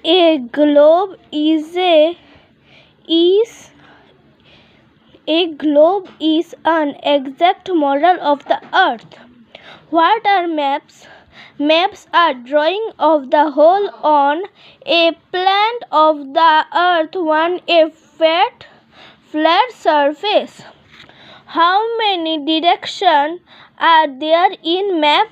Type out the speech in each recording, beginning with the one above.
A globe is an exact model of the earth. What are maps? Maps are drawing of the whole on a plan of the earth on a flat surface. How many directions are there in map?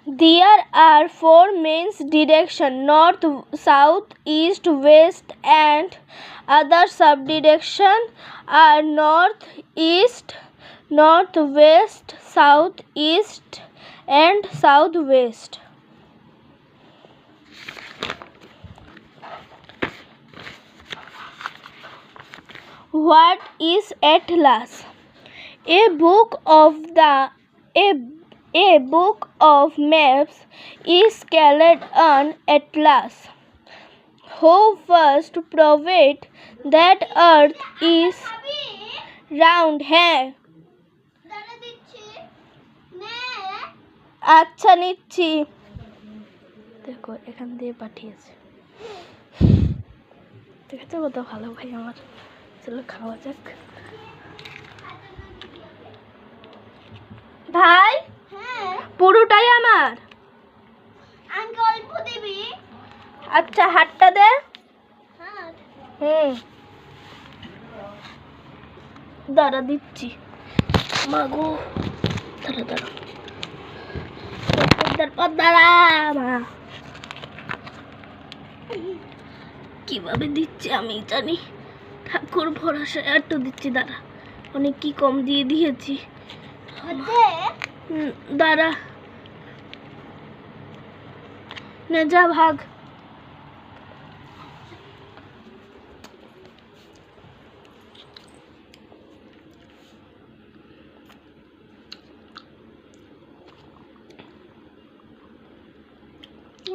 There are four main directions: north, south, east, west, and other subdirections are north, east, northwest, southeast, and southwest. What is Atlas? A book of maps is called an atlas. Who first proved that Earth is round? আচ্ছা নিচ্ছি দেখো এখান দিয়ে পাঠিয়েছে দেখতে কত ভালো ভাই আমার চলো খাওয়া যাক ভাই পুরোটাই আমার অল্প দিবি আচ্ছা হাতটা দে দাঁড়া দিচ্ছি মাগো দাঁড়া কিভাবে দিচ্ছি আমি জানি ঠাকুর ভরসায় একটু দিচ্ছি দাঁড়া অনেক কি কম দিয়ে দিয়েছি দাঁড়া নে যা ভাগ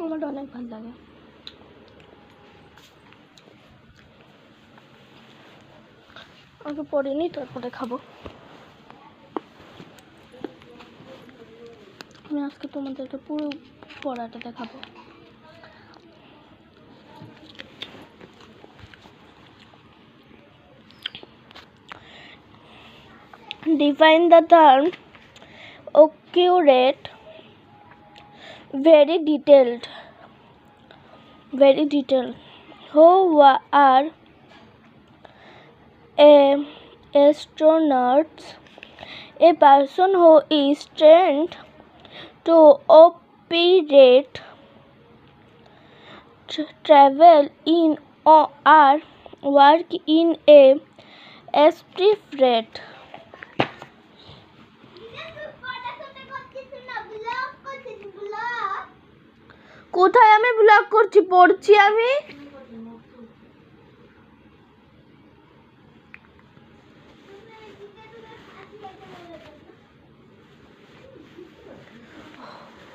আমার অনেক ভালো লাগে আগে পরে নি তারপরে খাবো আমি আজকে তোমাদেরকে পুরো পড়াটা দেখাবো Define the term accurate. Very detailed. Who are astronauts? A person who is trained to operate, travel in or work in a spacecraft. কোথায় আমি ব্লগ করছি পড়ছি আমি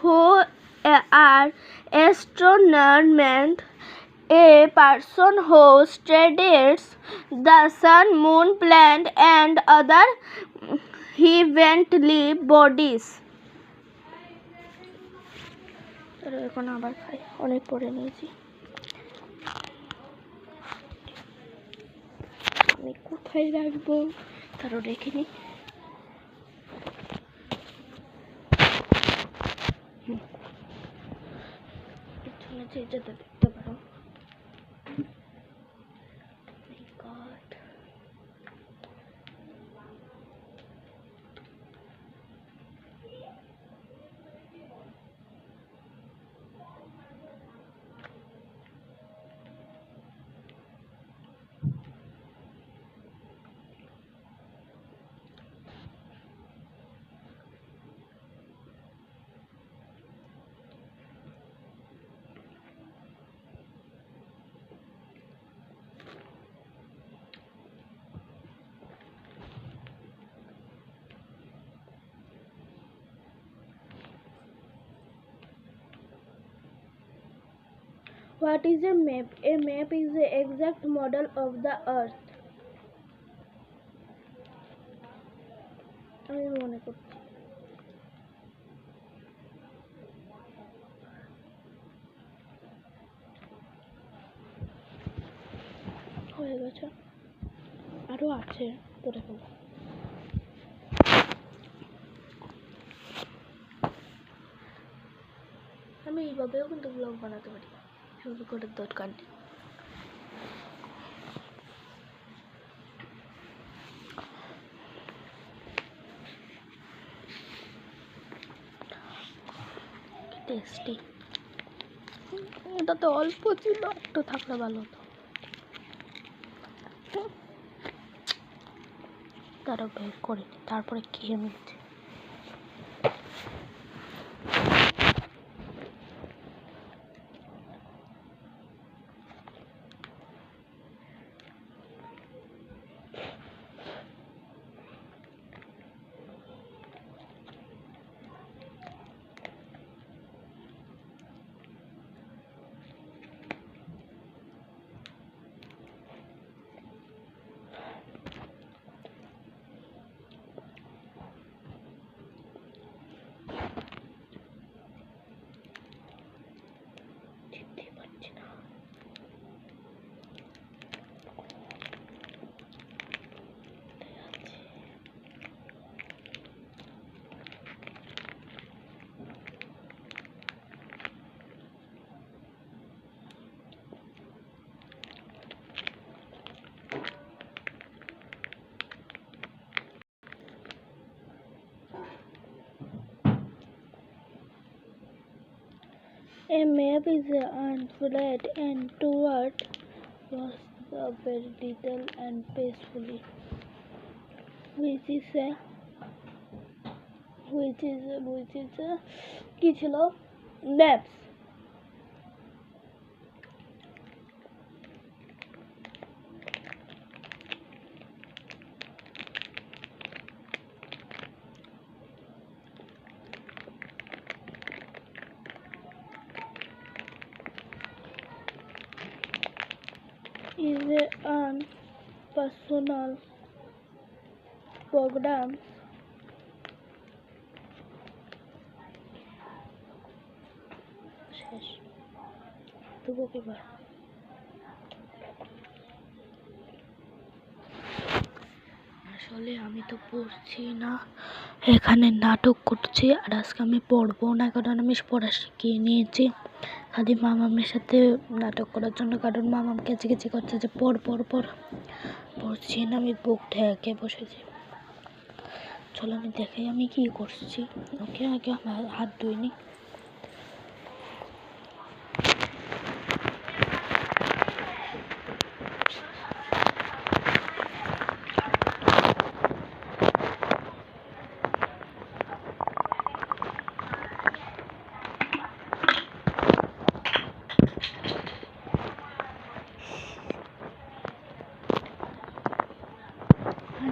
Who are astronomers? A person who studies the sun, moon, planet, and other heavenly bodies. এখন আবার খাই অনেক পরে নিয়েছি আমি কোথায় রাখবো তারও রেখে নি পিছনে যেটা দেখতে পারো What is a map? A map is the exact model of the earth. আমি মনে করছি আছে, আরও আছে, পরে ফেলো। আমি এইভাবেও কিন্তু ব্লগ বানাতে পারি, শুরু করার দরকার নেই। টেস্টি, এটা তো অল্প ছিল, একটু থাকলে ভালো হতো। তারা বের করেনি, তারপরে খেয়ে নিচ্ছে। A map is unfolded and toward was very little and peacefully, which is কি ছিল? Maps. Is an personal program শেষ তবু কিবার আসলে আমি তো পড়ছি না, এখানে নাটক করছি। আর আজকে আমি পড়বো না, কারণ আমি পড়া শিখিয়ে নিয়েছি খালি মামামের সাথে নাটক করার জন্য। কারণ মামাম কেচি করছে যে পড় পড় পড়, পড়ছি না, আমি বুক ঠেকে বসেছি। চলো আমি দেখাই আমি কি করছি। ওকে, আগে আমার হাত ধুইনি।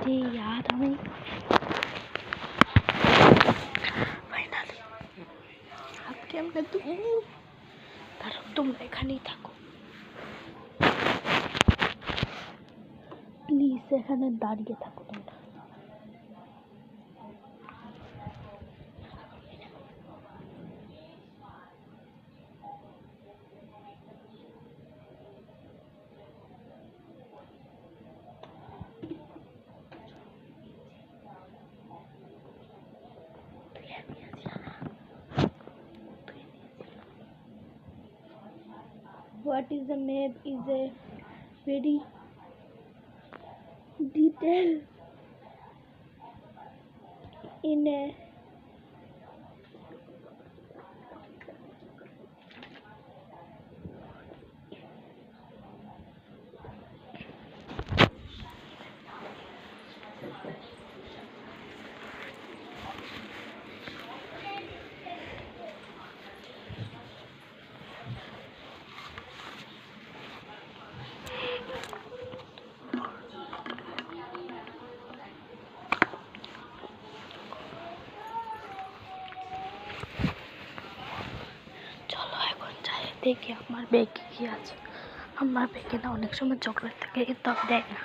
अरे यार हमें फाइनली आपके हमने तुम এখানেই থাকো প্লিজ, এখানে দাঁড়িয়ে থাকো তোমরা। What is a map is a very detailed in a দেখি আমার ব্যাগে কি আছে। আমার ব্যাগে না অনেক সময় চকলেট থাকে, কিন্তু আমি দেয় না।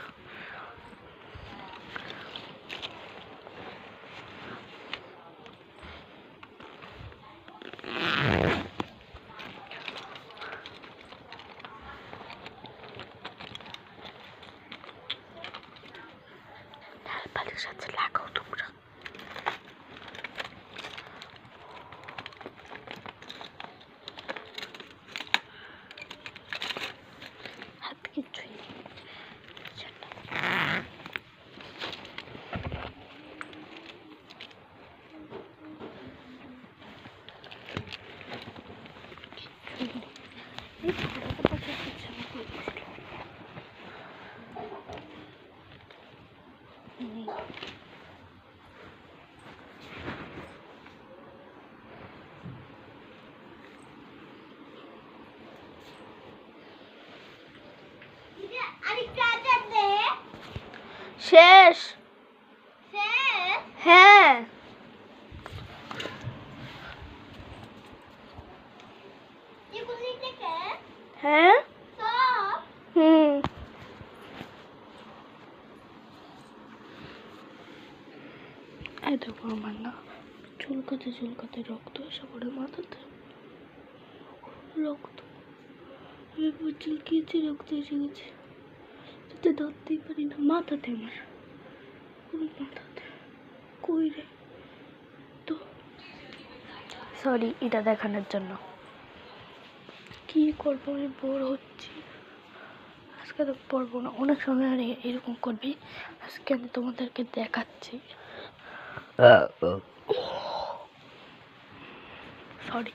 শেষ হ্যাঁ হ্যাঁ এই দেখো আমার না চুলকাতে রক্ত এসে পড়ে মাথাতে রক্ত চুলকিয়েছে রক্ত এসে গেছে ধরতেই পারি না মাথাতে আমার মাথাতে কই রে তো সরি এটা দেখানোর জন্য কি করবো আমি বোর হচ্ছি আজকে তো পড়বো না অনেক সময় আর এরকম করবি আজকে আমি তোমাদেরকে দেখাচ্ছি সরি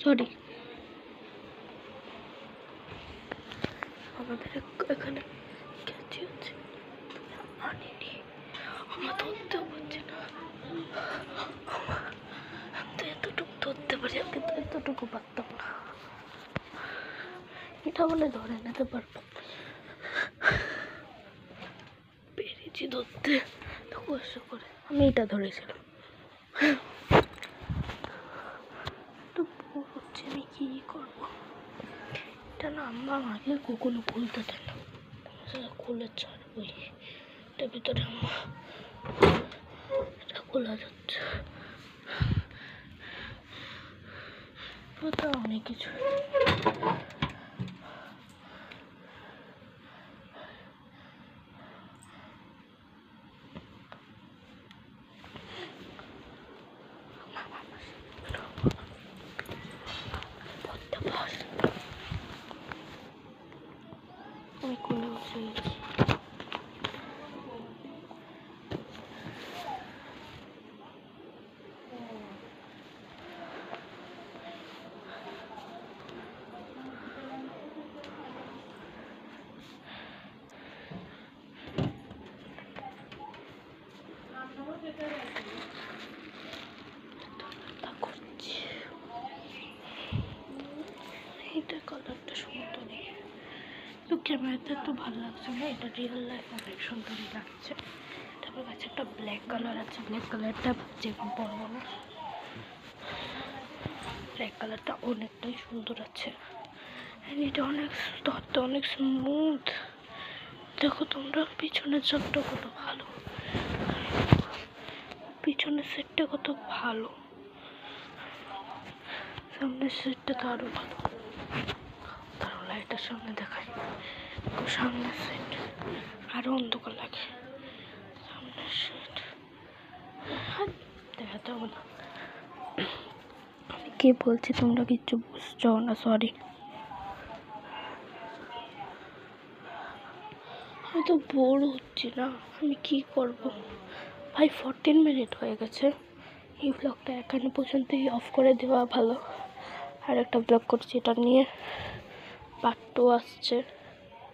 সরি আমাদের এখানে ক্যাচি আছে আনিনি আমার ধরতেও পারছে না আমি তো এতটুকু ধরতে পারি আমি তো এতটুকু পারতাম না এটা বলে ধরে নিতে পারবো পেরেছি ধরতে তো কষ্ট করে আমি এটা ধরেছিলাম আমি কি করবো এটা না আম্মা আমাকে কখনো খুলতে দেয় না খুলে ছাড়বই এটার ভিতরে আম্মা এটা খোলা যাচ্ছে তো অনেক কিছু আমি খুলে বসে গেছি এটা কালারটা সুন্দর তো ক্যামেরাতে তো ভালো লাগছে না এটা রিয়েল লাইফ অনেক সুন্দরই লাগছে তারপর কাছে একটা ব্ল্যাক কালার আছে ব্ল্যাক কালারটা ভাবছি এখন পরবো না ব্ল্যাক কালারটা অনেকটাই সুন্দর আছে এটা অনেক ধরতে অনেক স্মুথ দেখো তোমরা পিছনের সেটটা কত ভালো পিছনের সেটটা কত ভালো সামনের সেটটা তো আরো ভালো তার লাইটের সামনে দেখাই সামনের সেট আরো অন্ধকার লাগে সামনের সেট দেখাতে হবে না আমি কে বলছি তোমরা কিচ্ছু বুঝছো না সরি আমি তো বোর হচ্ছি না আমি কি করব ভাই 14 মিনিট হয়ে গেছে এই ব্লগটা এখানে পর্যন্তই অফ করে দেওয়া ভালো আর একটা ব্লগ করছি এটা নিয়ে পার্ট 2 আসছে